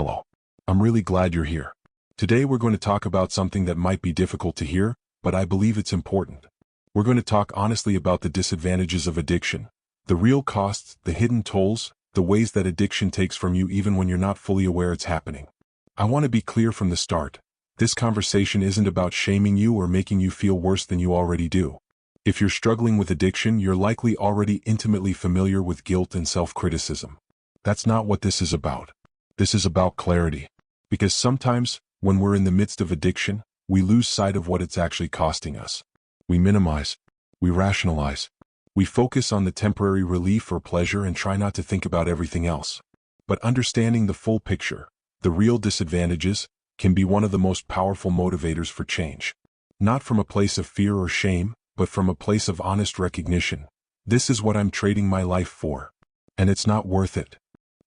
Hello. I'm really glad you're here. Today we're going to talk about something that might be difficult to hear, but I believe it's important. We're going to talk honestly about the disadvantages of addiction, the real costs, the hidden tolls, the ways that addiction takes from you even when you're not fully aware it's happening. I want to be clear from the start. This conversation isn't about shaming you or making you feel worse than you already do. If you're struggling with addiction, you're likely already intimately familiar with guilt and self-criticism. That's not what this is about. This is about clarity. Because sometimes, when we're in the midst of addiction, we lose sight of what it's actually costing us. We minimize. We rationalize. We focus on the temporary relief or pleasure and try not to think about everything else. But understanding the full picture, the real disadvantages, can be one of the most powerful motivators for change. Not from a place of fear or shame, but from a place of honest recognition. This is what I'm trading my life for. And it's not worth it.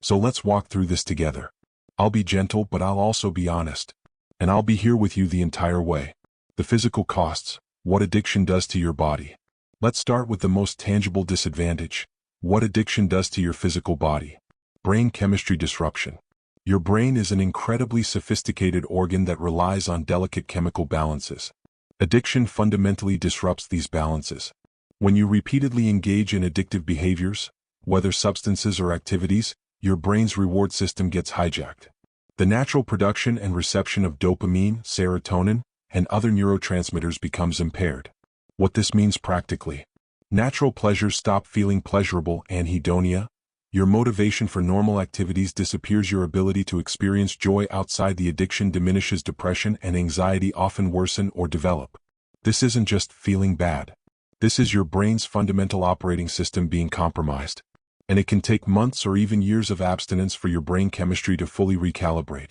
So let's walk through this together. I'll be gentle, but I'll also be honest. And I'll be here with you the entire way. The physical costs, what addiction does to your body. Let's start with the most tangible disadvantage. What addiction does to your physical body. Brain chemistry disruption. Your brain is an incredibly sophisticated organ that relies on delicate chemical balances. Addiction fundamentally disrupts these balances. When you repeatedly engage in addictive behaviors, whether substances or activities, your brain's reward system gets hijacked. The natural production and reception of dopamine, serotonin, and other neurotransmitters becomes impaired. What this means practically. Natural pleasures stop feeling pleasurable, anhedonia. Your motivation for normal activities disappears. Your ability to experience joy outside the addiction diminishes. Depression and anxiety often worsen or develop. This isn't just feeling bad. This is your brain's fundamental operating system being compromised. And it can take months or even years of abstinence for your brain chemistry to fully recalibrate.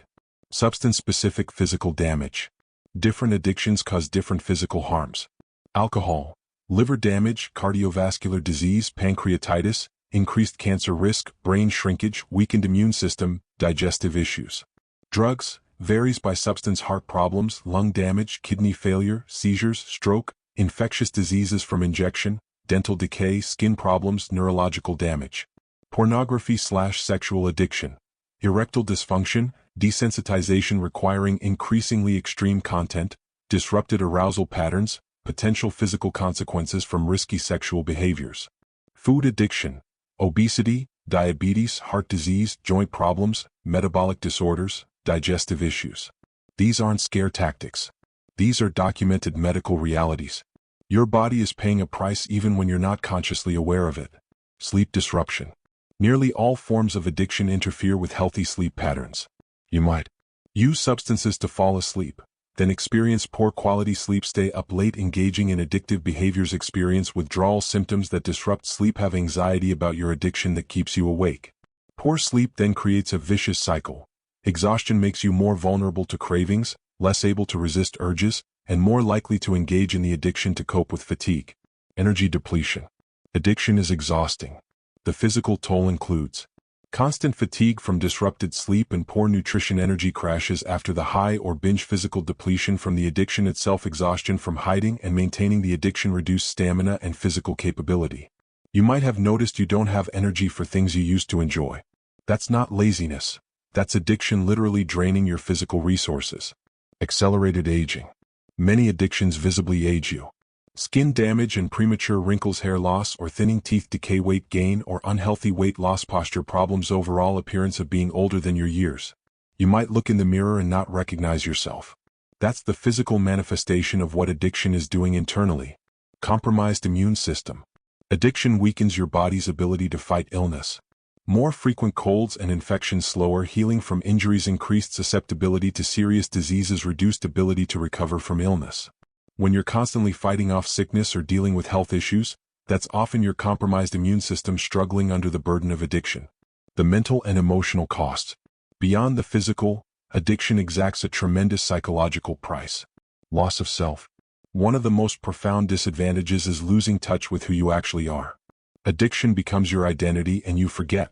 Substance-specific physical damage. Different addictions cause different physical harms. Alcohol, liver damage, cardiovascular disease, pancreatitis, increased cancer risk, brain shrinkage, weakened immune system, digestive issues. Drugs, varies by substance. Heart problems, lung damage, kidney failure, seizures, stroke, infectious diseases from injection, dental decay, skin problems, neurological damage. Pornography/sexual addiction. Erectile dysfunction, desensitization requiring increasingly extreme content, disrupted arousal patterns, potential physical consequences from risky sexual behaviors. Food addiction. Obesity, diabetes, heart disease, joint problems, metabolic disorders, digestive issues. These aren't scare tactics. These are documented medical realities. Your body is paying a price even when you're not consciously aware of it. Sleep disruption. Nearly all forms of addiction interfere with healthy sleep patterns. You might use substances to fall asleep, then experience poor quality sleep, stay up late engaging in addictive behaviors, experience withdrawal symptoms that disrupt sleep, have anxiety about your addiction that keeps you awake. Poor sleep then creates a vicious cycle. Exhaustion makes you more vulnerable to cravings, less able to resist urges, and more likely to engage in the addiction to cope with fatigue. Energy depletion. Addiction is exhausting. The physical toll includes constant fatigue from disrupted sleep and poor nutrition, energy crashes after the high or binge, physical depletion from the addiction itself, exhaustion from hiding and maintaining the addiction, reduced stamina and physical capability. You might have noticed you don't have energy for things you used to enjoy. That's not laziness. That's addiction literally draining your physical resources. Accelerated aging. Many addictions visibly age you. Skin damage and premature wrinkles, hair loss or thinning, teeth decay, weight gain or unhealthy weight loss, posture problems, overall appearance of being older than your years. You might look in the mirror and not recognize yourself. That's the physical manifestation of what addiction is doing internally. Compromised immune system. Addiction weakens your body's ability to fight illness. More frequent colds and infections, slower healing from injuries, increased susceptibility to serious diseases, reduced ability to recover from illness. When you're constantly fighting off sickness or dealing with health issues, that's often your compromised immune system struggling under the burden of addiction. The mental and emotional costs. Beyond the physical, addiction exacts a tremendous psychological price. Loss of self. One of the most profound disadvantages is losing touch with who you actually are. Addiction becomes your identity and you forget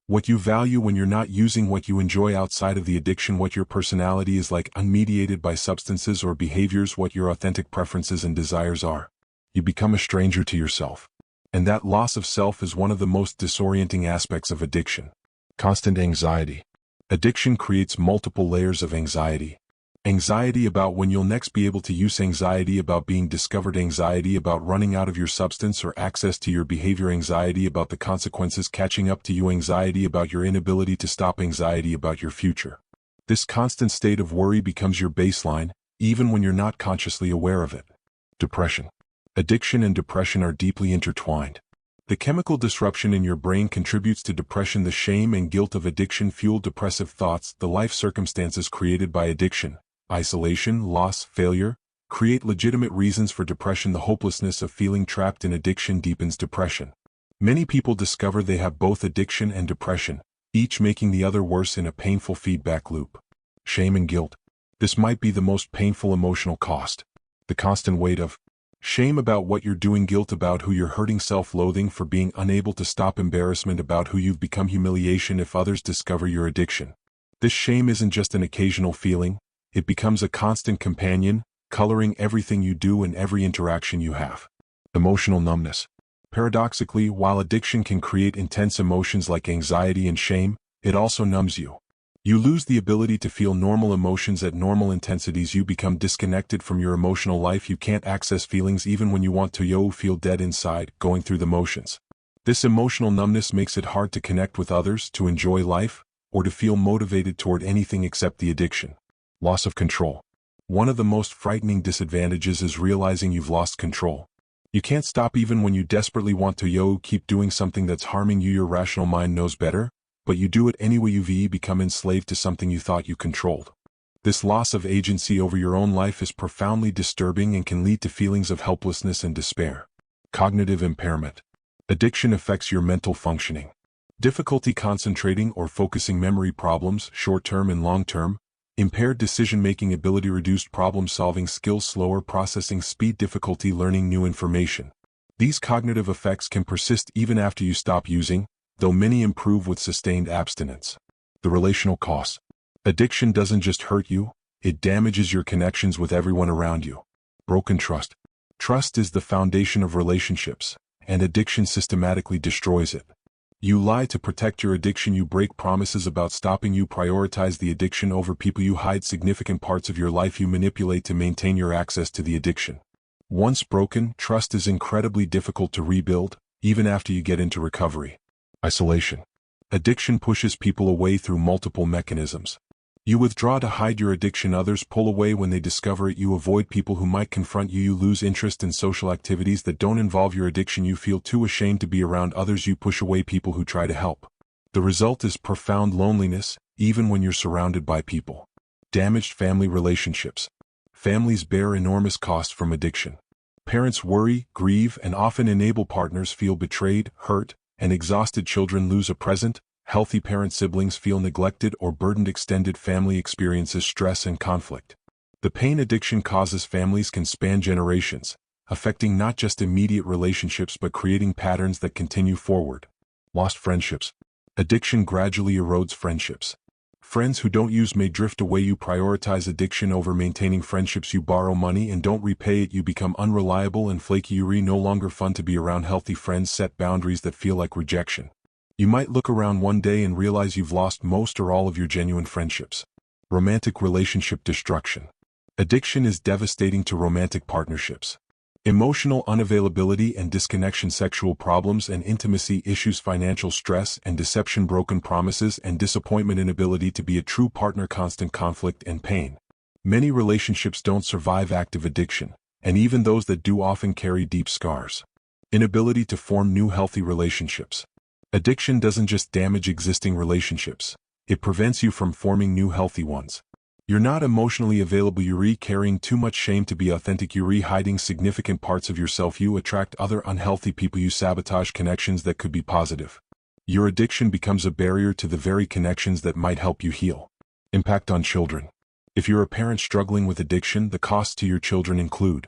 what you value when you're not using what you enjoy outside of the addiction, what your personality is like unmediated by substances or behaviors, what your authentic preferences and desires are. You become a stranger to yourself. And that loss of self is one of the most disorienting aspects of addiction. Constant anxiety. Addiction creates multiple layers of anxiety. Anxiety about when you'll next be able to use, anxiety about being discovered, anxiety about running out of your substance or access to your behavior, anxiety about the consequences catching up to you, anxiety about your inability to stop, anxiety about your future. This constant state of worry becomes your baseline, even when you're not consciously aware of it. Depression. Addiction and depression are deeply intertwined. The chemical disruption in your brain contributes to depression. The shame and guilt of addiction fuel depressive thoughts. The life circumstances created by addiction, isolation, loss, failure, create legitimate reasons for depression. The hopelessness of feeling trapped in addiction deepens depression. Many people discover they have both addiction and depression, each making the other worse in a painful feedback loop. Shame and guilt. This might be the most painful emotional cost. The constant weight of shame about what you're doing, guilt about who you're hurting, self-loathing for being unable to stop, embarrassment about who you've become, humiliation if others discover your addiction. This shame isn't just an occasional feeling, it becomes a constant companion, coloring everything you do and every interaction you have. Emotional numbness. Paradoxically, while addiction can create intense emotions like anxiety and shame, it also numbs you. You lose the ability to feel normal emotions at normal intensities. You become disconnected from your emotional life. You can't access feelings even when you want to. You feel dead inside, going through the motions. This emotional numbness makes it hard to connect with others, to enjoy life, or to feel motivated toward anything except the addiction. Loss of control. One of the most frightening disadvantages is realizing you've lost control. You can't stop even when you desperately want to. You keep doing something that's harming you. Your rational mind knows better, but you do it anyway. You become enslaved to something you thought you controlled. This loss of agency over your own life is profoundly disturbing and can lead to feelings of helplessness and despair. Cognitive impairment. Addiction affects your mental functioning. Difficulty concentrating or focusing, memory problems, short-term and long-term, impaired decision-making ability, reduced problem-solving skills, slower processing speed, difficulty learning new information. These cognitive effects can persist even after you stop using, though many improve with sustained abstinence. The relational cost. Addiction doesn't just hurt you, it damages your connections with everyone around you. Broken trust. Trust is the foundation of relationships, and addiction systematically destroys it. You lie to protect your addiction. You break promises about stopping. You prioritize the addiction over people. You hide significant parts of your life. You manipulate to maintain your access to the addiction. Once broken, trust is incredibly difficult to rebuild, even after you get into recovery. Isolation. Addiction pushes people away through multiple mechanisms. You withdraw to hide your addiction. Others pull away when they discover it. You avoid people who might confront you. You lose interest in social activities that don't involve your addiction. You feel too ashamed to be around others. You push away people who try to help. The result is profound loneliness, even when you're surrounded by people. Damaged family relationships. Families bear enormous costs from addiction. Parents worry, grieve, and often enable partners feel betrayed, hurt, and exhausted. Children lose a present, healthy parent. Siblings feel neglected or burdened. Extended family experiences stress and conflict. The pain addiction causes families can span generations, affecting not just immediate relationships but creating patterns that continue forward. Lost friendships. Addiction gradually erodes friendships. Friends who don't use may drift away. You prioritize addiction over maintaining friendships. You borrow money and don't repay it. You become unreliable and flaky. You're no longer fun to be around. Healthy friends set boundaries that feel like rejection. You might look around one day and realize you've lost most or all of your genuine friendships. Romantic relationship destruction. Addiction is devastating to romantic partnerships. Emotional unavailability and disconnection, sexual problems and intimacy issues, financial stress and deception, broken promises and disappointment, inability to be a true partner, constant conflict and pain. Many relationships don't survive active addiction, and even those that do often carry deep scars. Inability to form new healthy relationships. Addiction doesn't just damage existing relationships, it prevents you from forming new healthy ones. You're not emotionally available. You're carrying too much shame to be authentic. You're hiding significant parts of yourself. You attract other unhealthy people. You sabotage connections that could be positive. Your addiction becomes a barrier to the very connections that might help you heal. Impact on children. If you're a parent struggling with addiction, the costs to your children include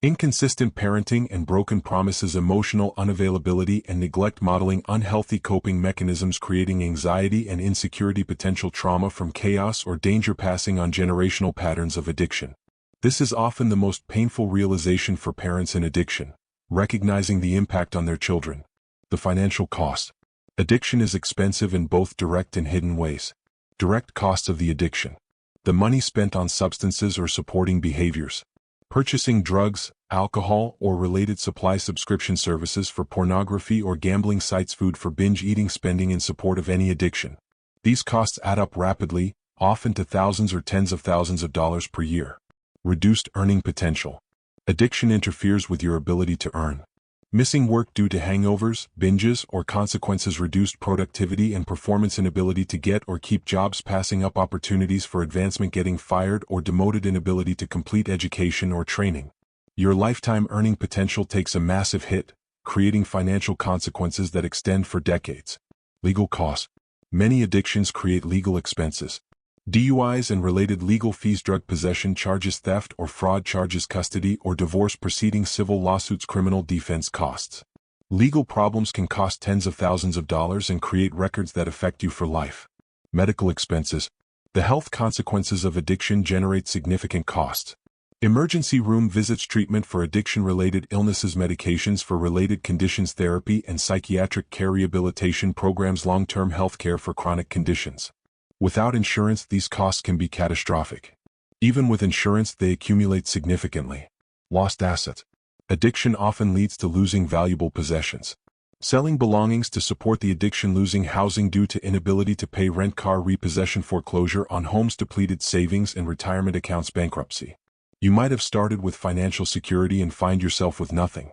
inconsistent parenting and broken promises, emotional unavailability and neglect, modeling unhealthy coping mechanisms, creating anxiety and insecurity, potential trauma from chaos or danger, passing on generational patterns of addiction. This is often the most painful realization for parents in addiction, recognizing the impact on their children. The financial cost. Addiction is expensive in both direct and hidden ways. Direct costs of the addiction. The money spent on substances or supporting behaviors. Purchasing drugs, alcohol, or related supply subscription services for pornography or gambling sites, food for binge eating, spending in support of any addiction. These costs add up rapidly, often to thousands or tens of thousands of dollars per year. Reduced earning potential. Addiction interferes with your ability to earn. Missing work due to hangovers, binges, or consequences. Reduced productivity and performance. Inability to get or keep jobs. Passing up opportunities for advancement. Getting fired or demoted. Inability to complete education or training. Your lifetime earning potential takes a massive hit, creating financial consequences that extend for decades. Legal costs. Many addictions create legal expenses. DUIs and related legal fees. Drug possession charges, theft or fraud charges, custody or divorce proceedings, civil lawsuits, criminal defense costs. Legal problems can cost tens of thousands of dollars and create records that affect you for life. Medical expenses. The health consequences of addiction generate significant costs. Emergency room visits, treatment for addiction-related illnesses, medications for related conditions, therapy and psychiatric care, rehabilitation programs, long-term health care for chronic conditions. Without insurance, these costs can be catastrophic. Even with insurance, they accumulate significantly. Lost assets. Addiction often leads to losing valuable possessions. Selling belongings to support the addiction, losing housing due to inability to pay rent, car repossession, foreclosure on homes, depleted savings and retirement accounts, bankruptcy. You might have started with financial security and find yourself with nothing.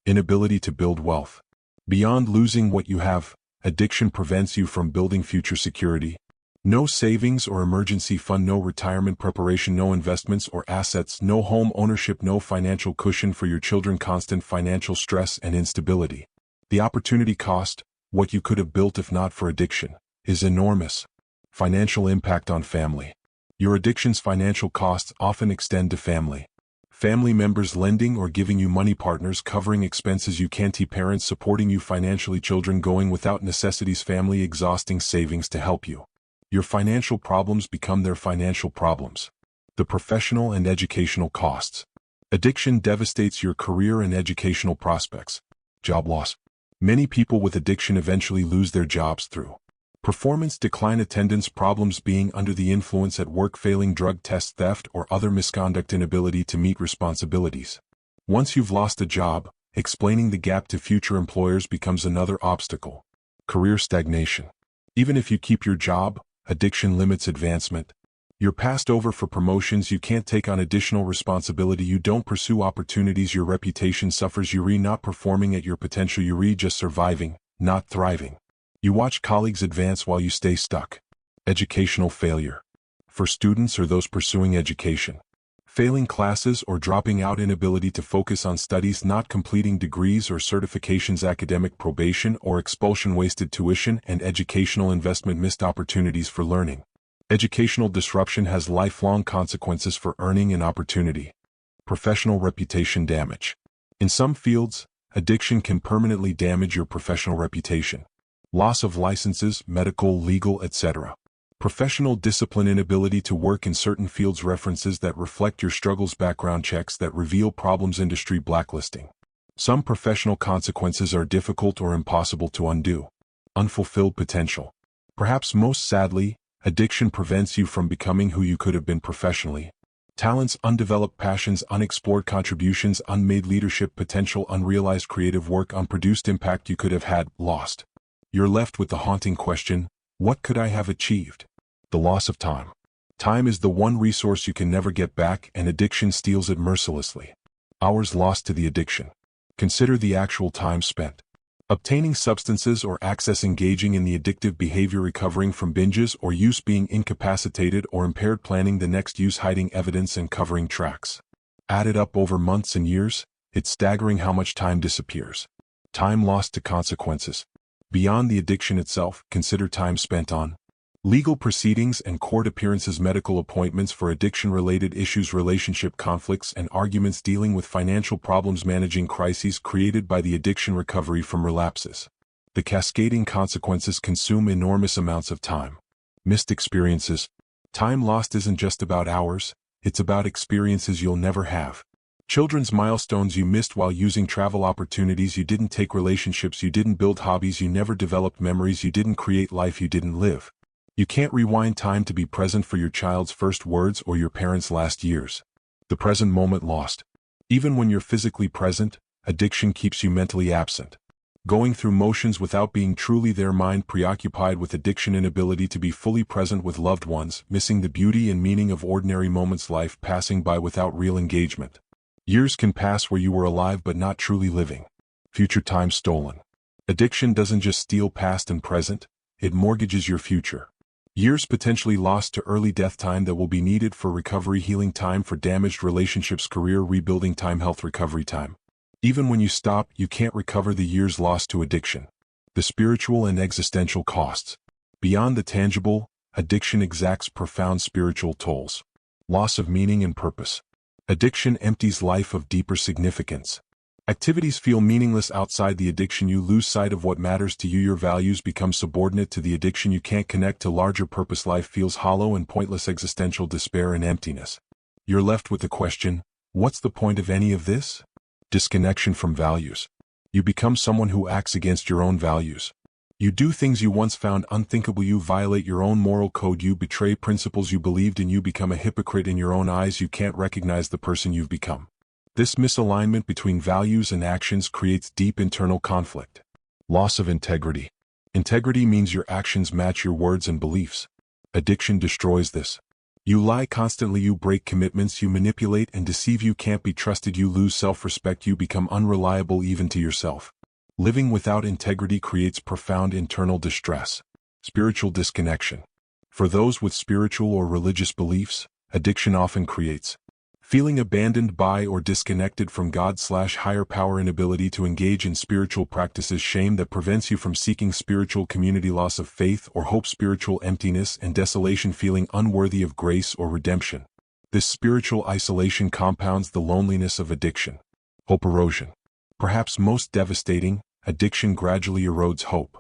Inability to build wealth. Beyond losing what you have, addiction prevents you from building future security. No savings or emergency fund, no retirement preparation, no investments or assets, no home ownership, no financial cushion for your children, constant financial stress and instability. The opportunity cost, what you could have built if not for addiction, is enormous. Financial impact on family. Your addiction's financial costs often extend to family. Family members lending or giving you money, partners covering expenses you can't, parents supporting you financially, children going without necessities, family exhausting savings to help you. Your financial problems become their financial problems. The professional and educational costs. Addiction devastates your career and educational prospects. Job loss. Many people with addiction eventually lose their jobs through performance decline, attendance problems, being under the influence at work, failing drug tests, theft or other misconduct, inability to meet responsibilities. Once you've lost a job, explaining the gap to future employers becomes another obstacle. Career stagnation. Even if you keep your job, addiction limits advancement. You're passed over for promotions, you can't take on additional responsibility, you don't pursue opportunities, your reputation suffers, you're not performing at your potential, you're just surviving, not thriving. You watch colleagues advance while you stay stuck. Educational failure. For students or those pursuing education. Failing classes or dropping out, inability to focus on studies, not completing degrees or certifications, academic probation or expulsion, wasted tuition and educational investment, missed opportunities for learning. Educational disruption has lifelong consequences for earning and opportunity. Professional reputation damage. In some fields, addiction can permanently damage your professional reputation. Loss of licenses, medical, legal, etc. Professional discipline, inability to work in certain fields, references that reflect your struggles, background checks that reveal problems, industry blacklisting. Some professional consequences are difficult or impossible to undo. Unfulfilled potential. Perhaps most sadly, addiction prevents you from becoming who you could have been professionally. Talents, undeveloped passions, unexplored contributions, unmade leadership potential, unrealized creative work, unproduced impact you could have had, lost. You're left with the haunting question, what could I have achieved? The loss of time. Time is the one resource you can never get back, and addiction steals it mercilessly. Hours lost to the addiction. Consider the actual time spent. Obtaining substances or access, engaging in the addictive behavior, recovering from binges or use, being incapacitated or impaired, planning the next use, hiding evidence and covering tracks. Added up over months and years, it's staggering how much time disappears. Time lost to consequences. Beyond the addiction itself, consider time spent on legal proceedings and court appearances, medical appointments for addiction-related issues, relationship conflicts and arguments, dealing with financial problems, managing crises created by the addiction, recovery from relapses. The cascading consequences consume enormous amounts of time. Missed experiences. Time lost isn't just about hours, it's about experiences you'll never have. Children's milestones you missed while using, travel opportunities you didn't take, relationships you didn't build, hobbies you never developed, memories you didn't create, life you didn't live. You can't rewind time to be present for your child's first words or your parents' last years. The present moment lost. Even when you're physically present, addiction keeps you mentally absent. Going through motions without being truly there, mind preoccupied with addiction, inability to be fully present with loved ones, missing the beauty and meaning of ordinary moments, life passing by without real engagement. Years can pass where you were alive but not truly living. Future time stolen. Addiction doesn't just steal past and present, it mortgages your future. Years potentially lost to early death, time that will be needed for recovery, healing time for damaged relationships, career rebuilding time, health recovery time. Even when you stop, you can't recover the years lost to addiction. The spiritual and existential costs. Beyond the tangible, addiction exacts profound spiritual tolls. Loss of meaning and purpose. Addiction empties life of deeper significance. Activities feel meaningless outside the addiction. You lose sight of what matters to you. Your values become subordinate to the addiction. You can't connect to larger purpose. Life feels hollow and pointless. Existential despair and emptiness. You're left with the question, what's the point of any of this? Disconnection from values. You become someone who acts against your own values. You do things you once found unthinkable. You violate your own moral code. You betray principles you believed in. You become a hypocrite in your own eyes. You can't recognize the person you've become. This misalignment between values and actions creates deep internal conflict. Loss of integrity. Integrity means your actions match your words and beliefs. Addiction destroys this. You lie constantly. You break commitments. You manipulate and deceive. You can't be trusted. You lose self-respect. You become unreliable even to yourself. Living without integrity creates profound internal distress. Spiritual disconnection. For those with spiritual or religious beliefs, addiction often creates feeling abandoned by or disconnected from God/higher power, inability to engage in spiritual practices, shame that prevents you from seeking spiritual community, loss of faith or hope, spiritual emptiness and desolation, feeling unworthy of grace or redemption. This spiritual isolation compounds the loneliness of addiction. Hope erosion. Perhaps most devastating, addiction gradually erodes hope.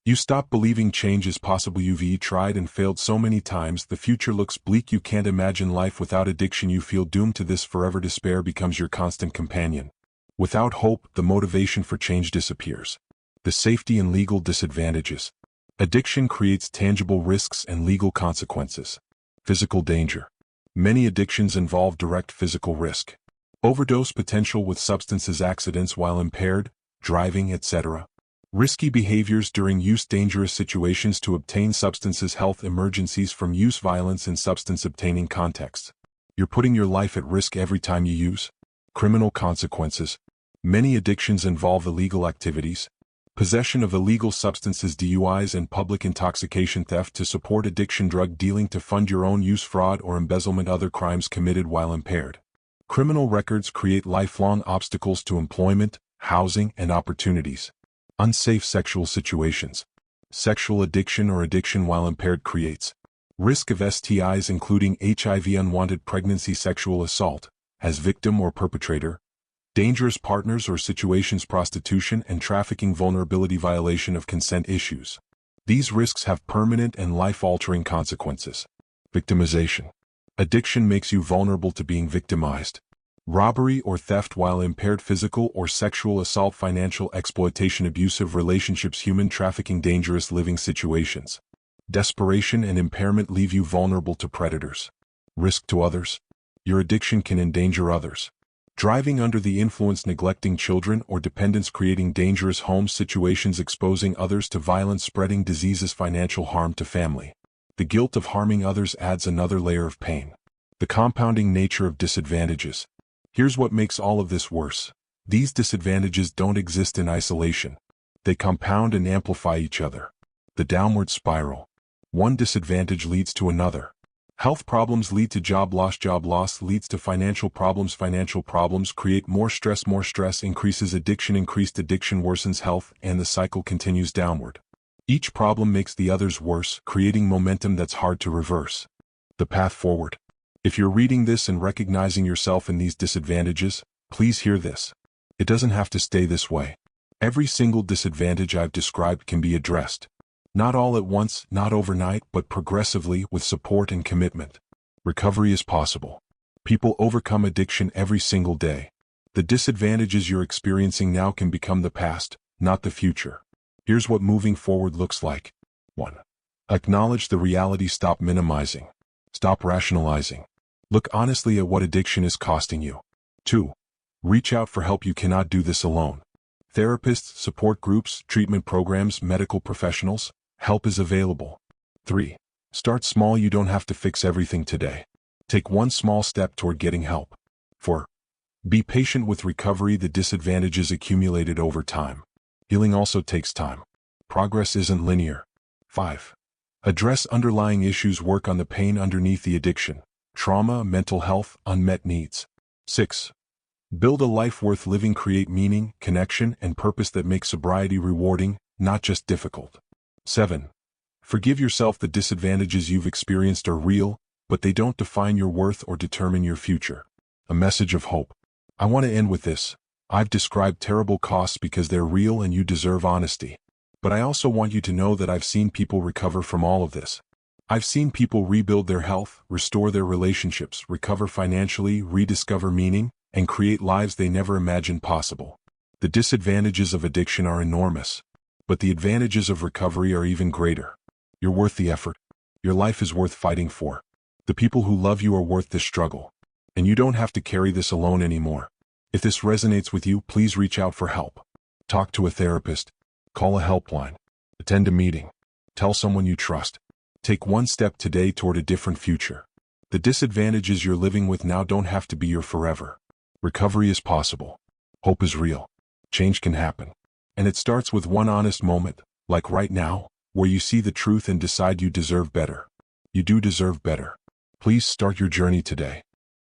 You stop believing change is possible. You've tried and failed so many times, the future looks bleak. You can't imagine life without addiction. You feel doomed to this forever. Despair becomes your constant companion. Without hope, the motivation for change disappears. The safety and legal disadvantages. Addiction creates tangible risks and legal consequences. Physical danger. Many addictions involve direct physical risk. Overdose potential with substances, accidents while impaired, driving, etc. Risky behaviors during use, dangerous situations to obtain substances, health emergencies from use, violence in substance obtaining contexts. You're putting your life at risk every time you use. Criminal consequences. Many addictions involve illegal activities. Possession of illegal substances, DUIs and public intoxication, theft to support addiction, drug dealing to fund your own use, fraud or embezzlement, other crimes committed while impaired. Criminal records create lifelong obstacles to employment, housing and opportunities. Unsafe sexual situations. Sexual addiction or addiction while impaired creates risk of STIs including HIV, unwanted pregnancy, sexual assault, as victim or perpetrator, dangerous partners or situations, prostitution and trafficking, vulnerability, violation of consent issues. These risks have permanent and life-altering consequences. Victimization. Addiction makes you vulnerable to being victimized. Robbery or theft while impaired, physical or sexual assault, financial exploitation, abusive relationships, human trafficking, dangerous living situations. Desperation and impairment leave you vulnerable to predators. Risk to others. Your addiction can endanger others. Driving under the influence, neglecting children or dependents, creating dangerous home situations, exposing others to violence, spreading diseases, financial harm to family. The guilt of harming others adds another layer of pain. The compounding nature of disadvantages. Here's what makes all of this worse. These disadvantages don't exist in isolation. They compound and amplify each other. The downward spiral. One disadvantage leads to another. Health problems lead to job loss leads to financial problems create more stress increases addiction, increased addiction worsens health, and the cycle continues downward. Each problem makes the others worse, creating momentum that's hard to reverse. The path forward. If you're reading this and recognizing yourself in these disadvantages, please hear this. It doesn't have to stay this way. Every single disadvantage I've described can be addressed. Not all at once, not overnight, but progressively with support and commitment. Recovery is possible. People overcome addiction every single day. The disadvantages you're experiencing now can become the past, not the future. Here's what moving forward looks like. 1. Acknowledge the reality, stop minimizing. Stop rationalizing. Look honestly at what addiction is costing you. 2. Reach out for help. You cannot do this alone. Therapists, support groups, treatment programs, medical professionals, help is available. 3. Start small. You don't have to fix everything today. Take one small step toward getting help. 4. Be patient with recovery. The disadvantages accumulated over time. Healing also takes time. Progress isn't linear. 5. Address underlying issues. Work on the pain underneath the addiction. Trauma, mental health, unmet needs. 6. Build a life worth living. Create meaning, connection, and purpose that makes sobriety rewarding, not just difficult. 7. Forgive yourself. The disadvantages you've experienced are real, but they don't define your worth or determine your future. A message of hope. I want to end with this. I've described terrible costs because they're real and you deserve honesty. But I also want you to know that I've seen people recover from all of this. I've seen people rebuild their health, restore their relationships, recover financially, rediscover meaning, and create lives they never imagined possible. The disadvantages of addiction are enormous, but the advantages of recovery are even greater. You're worth the effort. Your life is worth fighting for. The people who love you are worth the struggle. And you don't have to carry this alone anymore. If this resonates with you, please reach out for help. Talk to a therapist. Call a helpline. Attend a meeting. Tell someone you trust. Take one step today toward a different future. The disadvantages you're living with now don't have to be your forever. Recovery is possible. Hope is real. Change can happen. And it starts with one honest moment, like right now, where you see the truth and decide you deserve better. You do deserve better. Please start your journey today.